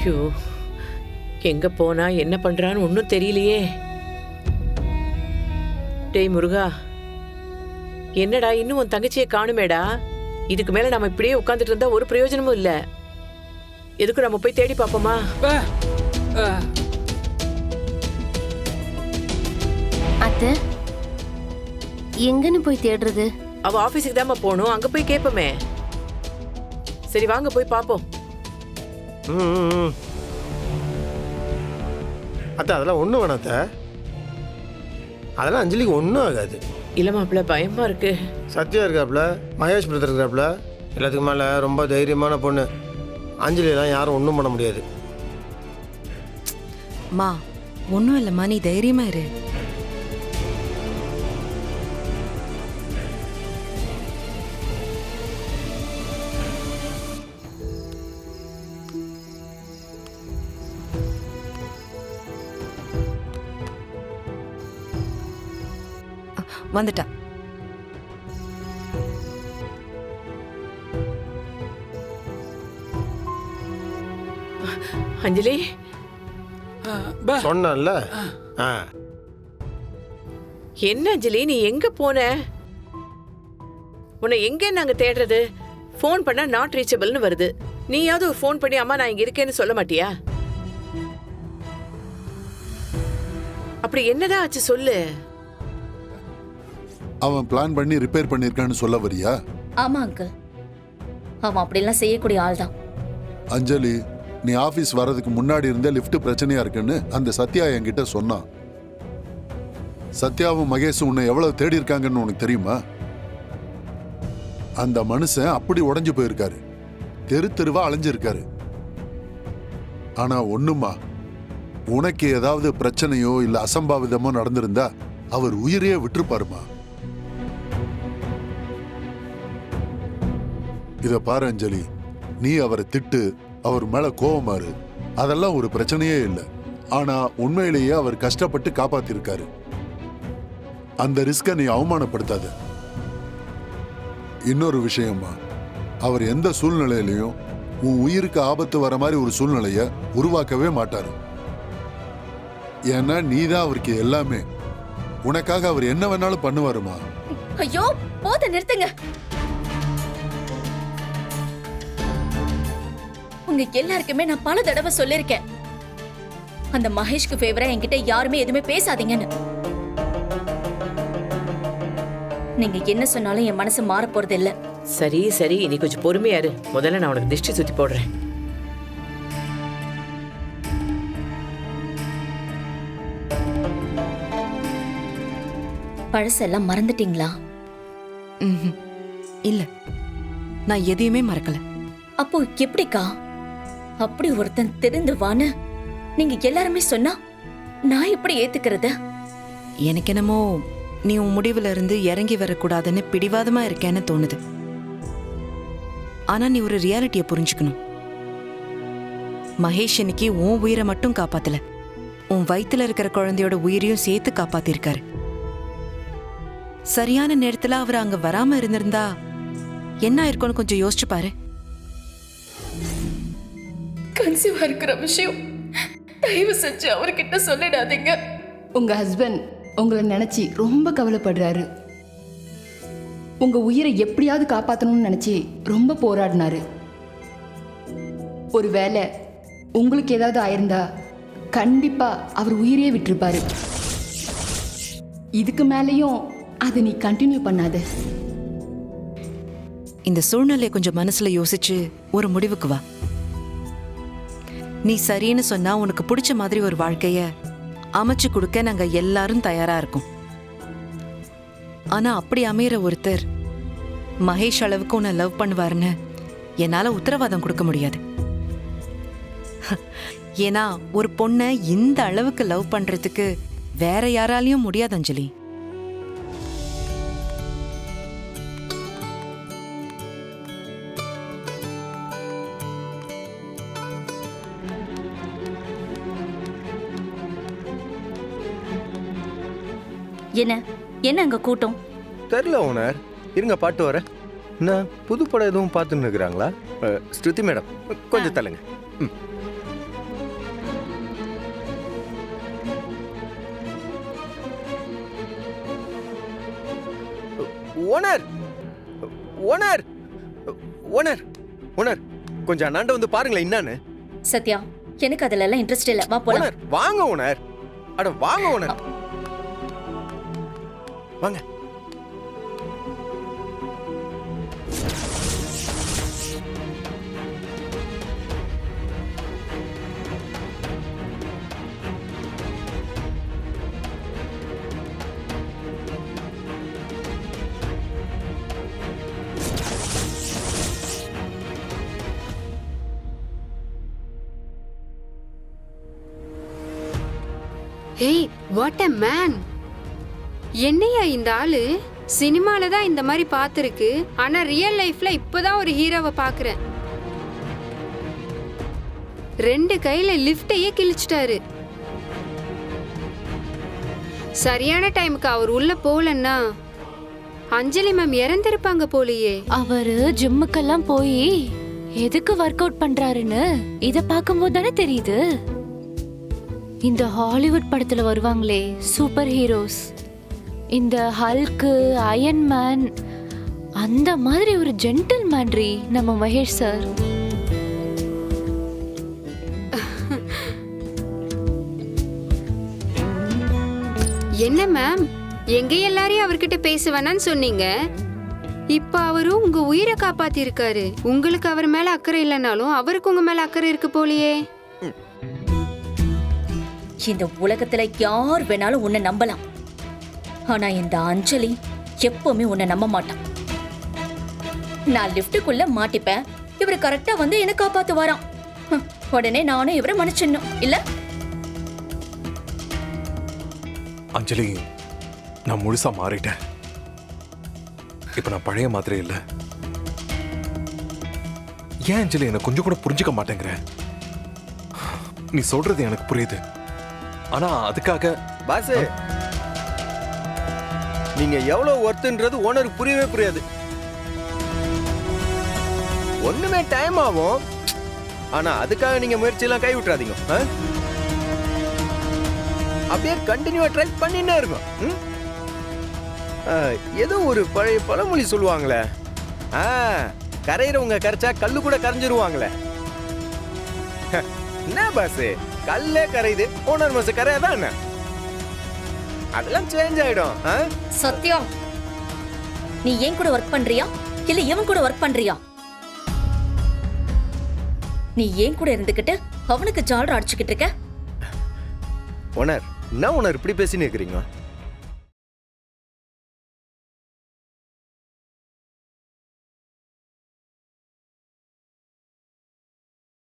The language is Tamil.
ஐயோ, எங்க போனா என்ன பண்றான்னு ஒன்னும் தெரியலையே. டேய் முருகா, என்னடா இன்னும் உன் தங்கச்சியை காணுமேடா? இதுக்கு மேல நம்ம இப்படியே உட்கார்ந்துட்டு இருந்தா ஒரு பிரயோஜனமும் இல்ல. எதுக்கு நம்ம போய் தேடி பாப்போமா? அத்தை, எங்கன்னு போய் தேடுறது? அவ ஆபீஸுக்கு தான் போகணும், அங்க போய் கேட்போமே. சரி வாங்க போய் பாப்போம். அத்தை அதெல்லாம் ஒன்றும் வேணாம் அத்தை. அதெல்லாம் அஞ்சலிக்கு ஒன்றும் ஆகாது. இல்ல மாப்பிள்ள, பயமா இருக்கு. சத்யா இருக்காப்புல, மகேஷ் பிரதர் இருக்காப்புல, எல்லாத்துக்கும் மேலே ரொம்ப தைரியமான பொண்ணு. அஞ்சலியெல்லாம் யாரும் ஒன்றும் பண்ண முடியாது. மா ஒன்றும் இல்லைம்மா, நீ தைரியமா இரு. வந்துட்டா. அஞ்சலி, சொன்னல. என்ன அஞ்சலி நீ எங்க போன? உன்னை எங்க நாங்க தேடுறது? போன் பண்ணா நாட் ரீச்சபிள்னு வருது. நீயாவது ஒரு போன் பண்ணி அம்மா நான் இங்க இருக்கேன்னு சொல்ல மாட்டியா? அப்படி என்னதான் ஆச்சு சொல்லு. அவன் பிளான் பண்ணி ரிப்பேர் பண்ணிருக்கான்னு சொல்ல வரியா? ஆமா அங்கிள், அவன் அப்படிலாம் செய்யக்கூடிய ஆள் தான். அஞ்சலி, நீ ஆபீஸ் வர்றதுக்கு முன்னாடி இருந்தே லிஃப்ட் பிரச்சனையா இருக்குன்னு அந்த சத்யா என்கிட்ட சொன்னான். சத்யாவும் மகேஷும் உன்னை எவ்வளவு தேடி இருக்காங்கன்னு உனக்கு தெரியுமா? அந்த மனுஷன் அப்படி உடைஞ்சு போயிருக்காரு, தெரு தெருவா அலைஞ்சிருக்காரு. ஆனா ஒண்ணுமா, உனக்கு ஏதாவது பிரச்சனையோ இல்ல அசம்பாவிதமோ நடந்திருந்தா அவர் உயிரையே விட்டுருப்பாருமா. இத பாரு அஞ்சலி, நீ அவரை திட்டு, அவர் மேல கோவமாறு, அதெல்லாம் ஒரு பிரச்சனையே இல்லை. ஆனா உண்மையிலேயே அவர் கஷ்டப்பட்டு காப்பாத்திருக்காரு. அந்த ரிஸ்கை நீ அவமானப்படுத்தாத. இன்னொரு விஷயமா, அவர் எந்த சூழ்நிலையிலையும் உன் உயிருக்கு ஆபத்து வர மாதிரி ஒரு சூழ்நிலைய உருவாக்கவே மாட்டாரு. ஏன்னா நீதான் அவருக்கு எல்லாமே. உனக்காக அவர் என்ன வேணாலும் பண்ணுவாருமா. ஐயோ போத நிறுத்துங்க. உங்க எல்லாருக்குமே நான் பல தடவை சொல்லிருக்கேன், அந்த மகேஷ்க்கு ஃபேவரா என்கிட்ட யாருமே எதுவுமே பேசாதீங்கன்னு. நீங்க என்ன சொன்னாலும் என் மனசு மாற போறது இல்ல. சரி சரி, நீ கொஞ்சம் பொறுமையா இரு. முதல்ல நான் உனக்கு திஷ்டி சுத்தி போடுறேன். பழசெல்லாம் மறந்துட்டீங்களா? இல்ல, நான் எதையுமே மறக்கல. அப்போ எப்படிக்கா அப்படி ஒருத்தன் திருந்துவான்னு நீங்க எல்லாருமே சொன்னா நான் எப்படி ஏத்துக்கிறது? எனக்கு என்னமோ நீ உன் முடிவுல இருந்து இறங்கி வரக்கூடாதுன்னு பிடிவாதமா இருக்கேன்னு தோணுது. ஆனா நீ ஒரு ரியாலிட்டியை புரிஞ்சுக்கணும். மகேஷ் இன்னைக்கு உன் உயிரை மட்டும் காப்பாத்தல, உன் வயித்துல இருக்கிற குழந்தையோட உயிரையும் சேர்த்து காப்பாத்திருக்காரு. சரியான நேரத்துல அவர் அங்க வராம இருந்திருந்தா என்ன ஆயிருக்கும்னு கொஞ்சம் யோசிச்சு பாரு. கன்சீவா இருக்கிற விஷயம் தயவு செஞ்சு அவர்கிட்ட சொல்லிடாதீங்க. உங்க ஹஸ்பண்ட் உங்களை நினைச்சு ரொம்ப கவலைப்படுறாரு. உங்க உயிரை எப்படியாவது காப்பாற்றணும்னு நினைச்சு ரொம்ப போராடினாரு. ஒருவேளை உங்களுக்கு ஏதாவது ஆயிருந்தா கண்டிப்பா அவர் உயிரையே விட்டுருப்பாரு. இதுக்கு மேலேயும் அதை நீ கண்டினியூ பண்ணாத. இந்த சூழ்நிலையை கொஞ்சம் மனசுல யோசிச்சு ஒரு முடிவுக்கு வா. நீ சரின்னு சொன்னா உனக்கு பிடிச்ச மாதிரி ஒரு வாழ்க்கைய அமைச்சு கொடுக்க நாங்க எல்லாரும் தயாரா இருக்கோம். ஆனா அப்படி அமையிற ஒருத்தர் மகேஷ் அளவுக்கு உன்னை லவ் பண்ணுவாருன்னு என்னால உத்தரவாதம் கொடுக்க முடியாது. ஏன்னா ஒரு பொண்ணை இந்த அளவுக்கு லவ் பண்றதுக்கு வேற யாராலையும் முடியாது அஞ்சலி. என்ன என்ன அங்க கூட்டம்? தெரில ஓனர், இருங்க பாட்டு வர. என்ன புது படம் எதுவும் பார்த்துன்னு இருக்கிறாங்களா? ஸ்ருதி மேடம் கொஞ்சம் தள்ளுங்க. ஓனர் ஓனர் ஓனர் ஓனர் கொஞ்சம் அண்ணாண்ட வந்து பாருங்களேன் என்னன்னு. சத்யா, எனக்கு அதுல எல்லாம் இன்ட்ரெஸ்ட் இல்ல. வா போலாம். ஓனர் வாங்க ஓனர். அட வாங்க ஓனர். வாங்க. ஏய், வாட் a மேன்! என்னையா இந்த ஆளு சினிமால தான் இந்த மாதிரி பார்த்துருக்கு, ஆனா ரியல் லைஃப்ல இப்பதான் ஒரு ஹீரோவை பார்க்கறேன். 2 கையில லிஃப்டையே கிழிச்சிட்டாரு. சரியான டைமுக்கு அவர் உள்ள போலன்னா அஞ்சலி மேம் இறந்திருப்பாங்க போலியே. அவரு ஜிம்முக்கெல்லாம் போய் எதுக்கு ஒர்க் அவுட் பண்றாருன்னு இத பாக்கும்போது தானே தெரியுது. இந்த ஹாலிவுட் படத்துல வருவாங்களே சூப்பர் ஹீரோஸ், இந்த ஹல்க், அயன் மேன், அந்த மாதிரி ஒரு ஜென்டில் மேன்ரி நம்ம மகேஷ் சார். என்ன மேம், எங்க எல்லாரையும் அவர்கிட்ட பேச வேணான்னு சொன்னீங்க. இப்ப அவரும் உங்க உயிரை காப்பாத்தி இருக்காரு. உங்களுக்கு அவர் மேல அக்கறை இல்லைனாலும் அவருக்கு உங்க மேல அக்கறை இருக்கு போலியே. இந்த உலகத்துல யார் வேணாலும் உன்னை நம்பலாம், ஆனா இந்த அஞ்சலி எப்பவுமே உன்னை நம்ப மாட்டான். நான் லிஃப்ட்டுக்குள்ள மாட்டிப்பேன், இவரு கரெக்டா வந்து என்ன காப்பாத்து வரான். உடனே நானும் இவரை மன்னிச்சிடணும் இல்ல? அஞ்சலி, நான் முழுசா மாறிட்டேன். இப்ப நான் பழைய மாதிரி இல்ல. ஏன் அஞ்சலி என்ன கொஞ்சம் கூட புரிஞ்சுக்க மாட்டேங்கிற? நீ சொல்றது எனக்கு புரியுது, ஆனா அதுக்காக பாஸ் நீங்க எவ்வளவு ஒர்த்துன்றது ஓனருக்கு புரியவே புரியாது. ஒண்ணுமே டைம் ஆகும், ஆனா அதுக்காக நீங்க முயற்சி எல்லாம் கை விட்டுறாதீங்க. அப்படியே கண்டினியூவா ட்ரை பண்ணினே இருக்கும். ஏதோ ஒரு பழைய பழமொழி சொல்லுவாங்களே, கரையிறவங்க கரைச்சா கல்லு கூட கரைஞ்சிருவாங்களே. என்ன பாஸ், கல்லே கரையுது, ஓனர் மச கரையாதான் என்ன? அதெல்லாம் சேஞ்ச் ஆயிடும். சத்யம், நீ ஏன் கூட ஒர்க் பண்றியா இல்ல இவன் கூட ஒர்க் பண்றியா? நீ ஏன் கூட இருந்துகிட்டு அவனுக்கு ஜாலர் அடிச்சுக்கிட்டு இருக்க? ஓனர், என்ன ஓனர் இப்படி பேசின்னு இருக்கிறீங்க?